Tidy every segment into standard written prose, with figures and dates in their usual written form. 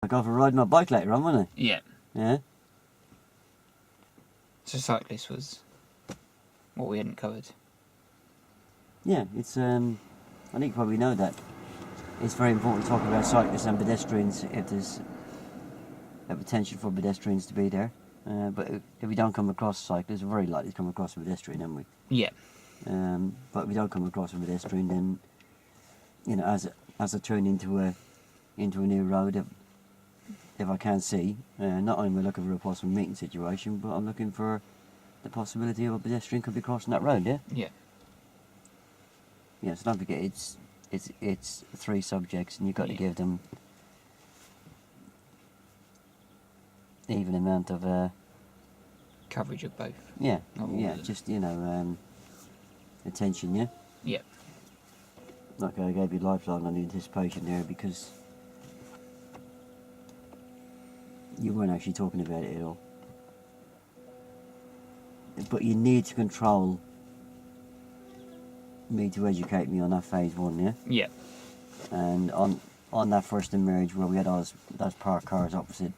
I go for a ride on my bike later on, won't I? Yeah. Yeah. So cyclist was what we hadn't covered. Yeah, it's I think you probably know that. It's very important to talk about cyclists and pedestrians if there's a potential for pedestrians to be there. But if we don't come across cyclists, we're very likely to come across a pedestrian, aren't we? Yeah. But if we don't come across a pedestrian, then, you know, as I turn into a new road, if I can see, not only am I looking for a possible meeting situation, but I'm looking for the possibility of a pedestrian could be crossing that road, yeah? Yeah. Yeah, so don't forget, it's 3 subjects, and you've got to give them even amount of Coverage of both. yeah, Not all yeah, of them. just, you know, attention, yeah? Yeah. Like I gave you lifeline on the anticipation there because you weren't actually talking about it at all. But you need to control me to educate me on that phase 1, yeah? Yeah. And on that first emerge where we had those parked cars opposite,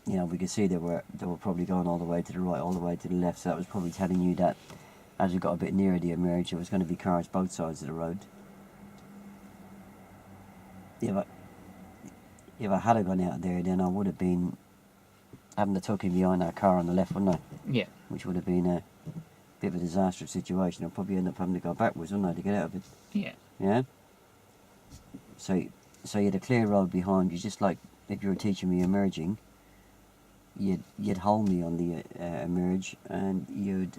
you know, we could see they were probably going all the way to the right, all the way to the left, so that was probably telling you that as we got a bit nearer the emerge there was going to be cars both sides of the road. If I had gone out there, then I would have been having to tuck in behind that car on the left, wouldn't I? Yeah. Which would have been a bit of a disastrous situation. I'd probably end up having to go backwards, wouldn't I, to get out of it? Yeah. Yeah? So you had a clear road behind you, just like if you were teaching me emerging, you'd hold me on the emerge, and you'd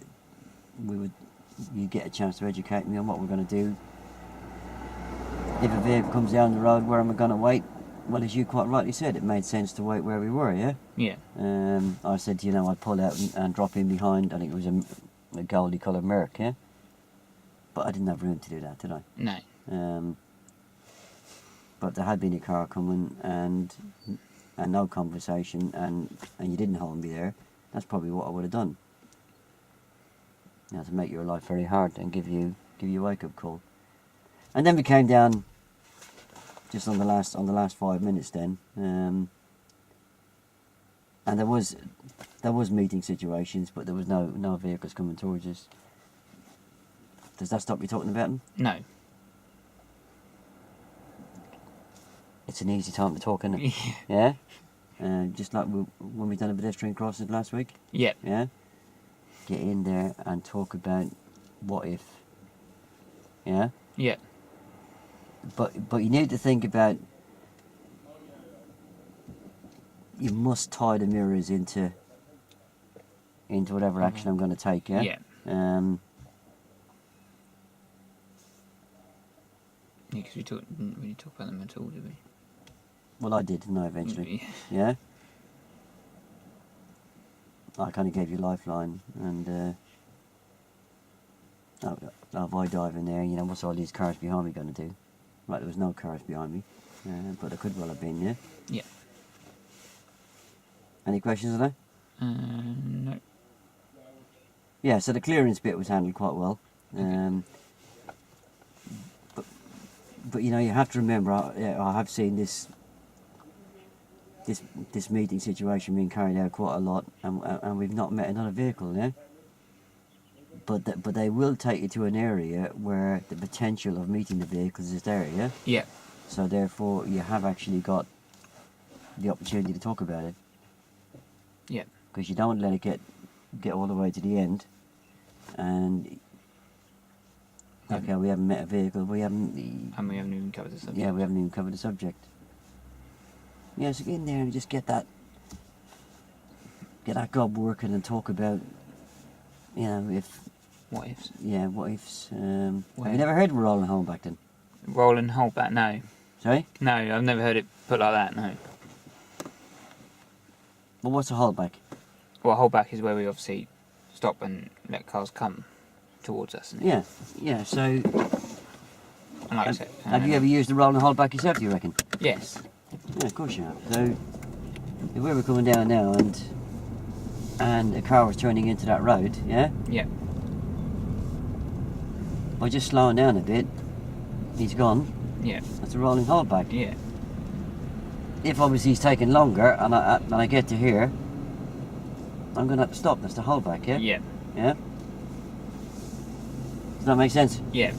get a chance to educate me on what we're going to do. If a vehicle comes down the road, where am I going to wait? Well, as you quite rightly said, it made sense to wait where we were, yeah? Yeah. I said, you know, I'd pull out and drop in behind, I think it was a goldy coloured Merc, yeah? But I didn't have room to do that, did I? No. But there had been a car coming and no conversation, and you didn't hold me there. That's probably what I would have done. You know, to make your life very hard and give you a wake up call. And then we came down just on the last 5 minutes then, and there was meeting situations, but there was no vehicles coming towards us. Does that stop you talking about them? No. It's an easy time to talk, isn't it? Yeah? Just like when we done a pedestrian crossing last week. Yeah. Yeah? Get in there and talk about what if. Yeah? Yeah. But you need to think about, you must tie the mirrors into whatever action I'm going to take, yeah? Yeah. Because we didn't really talk about them at all, did we? Well, I did, didn't I, eventually? Yeah? I kind of gave you a lifeline, and if I dive in there, you know, what's all these cars behind me going to do? Right, there was no cars behind me, but there could well have been, yeah? Yeah. Any questions on that? No. Yeah, so the clearance bit was handled quite well. But you know, you have to remember, I have seen this meeting situation being carried out quite a lot, and we've not met another vehicle, yeah? But they will take you to an area where the potential of meeting the vehicles is there, yeah? Yeah. So therefore, you have actually got the opportunity to talk about it. Yeah. Because you don't let it get all the way to the end, and okay, we haven't met a vehicle, And we haven't even covered the subject. Yeah, we haven't even covered the subject. Yeah, so get in there and just get that gob working and talk about, you know, What ifs? Yeah, what ifs. Have Where? you never heard of rolling home back then? Roll and hold back, no. Sorry? No, I've never heard it put like that, no. Well, what's a holdback? Well, hold back is where we obviously stop and let cars come towards us. Isn't it? Yeah, so And like I said, have you ever used the roll and hold back yourself, do you reckon? Yes. Yeah, of course you have. So, if we were coming down now and a car was turning into that road, yeah? Yeah. By just slowing down a bit, he's gone. Yeah. That's a rolling holdback. Yeah. if obviously he's taking longer and I get to here, I'm going to have to stop. That's the holdback, yeah? Yeah. Yeah? Does that make sense? Yeah.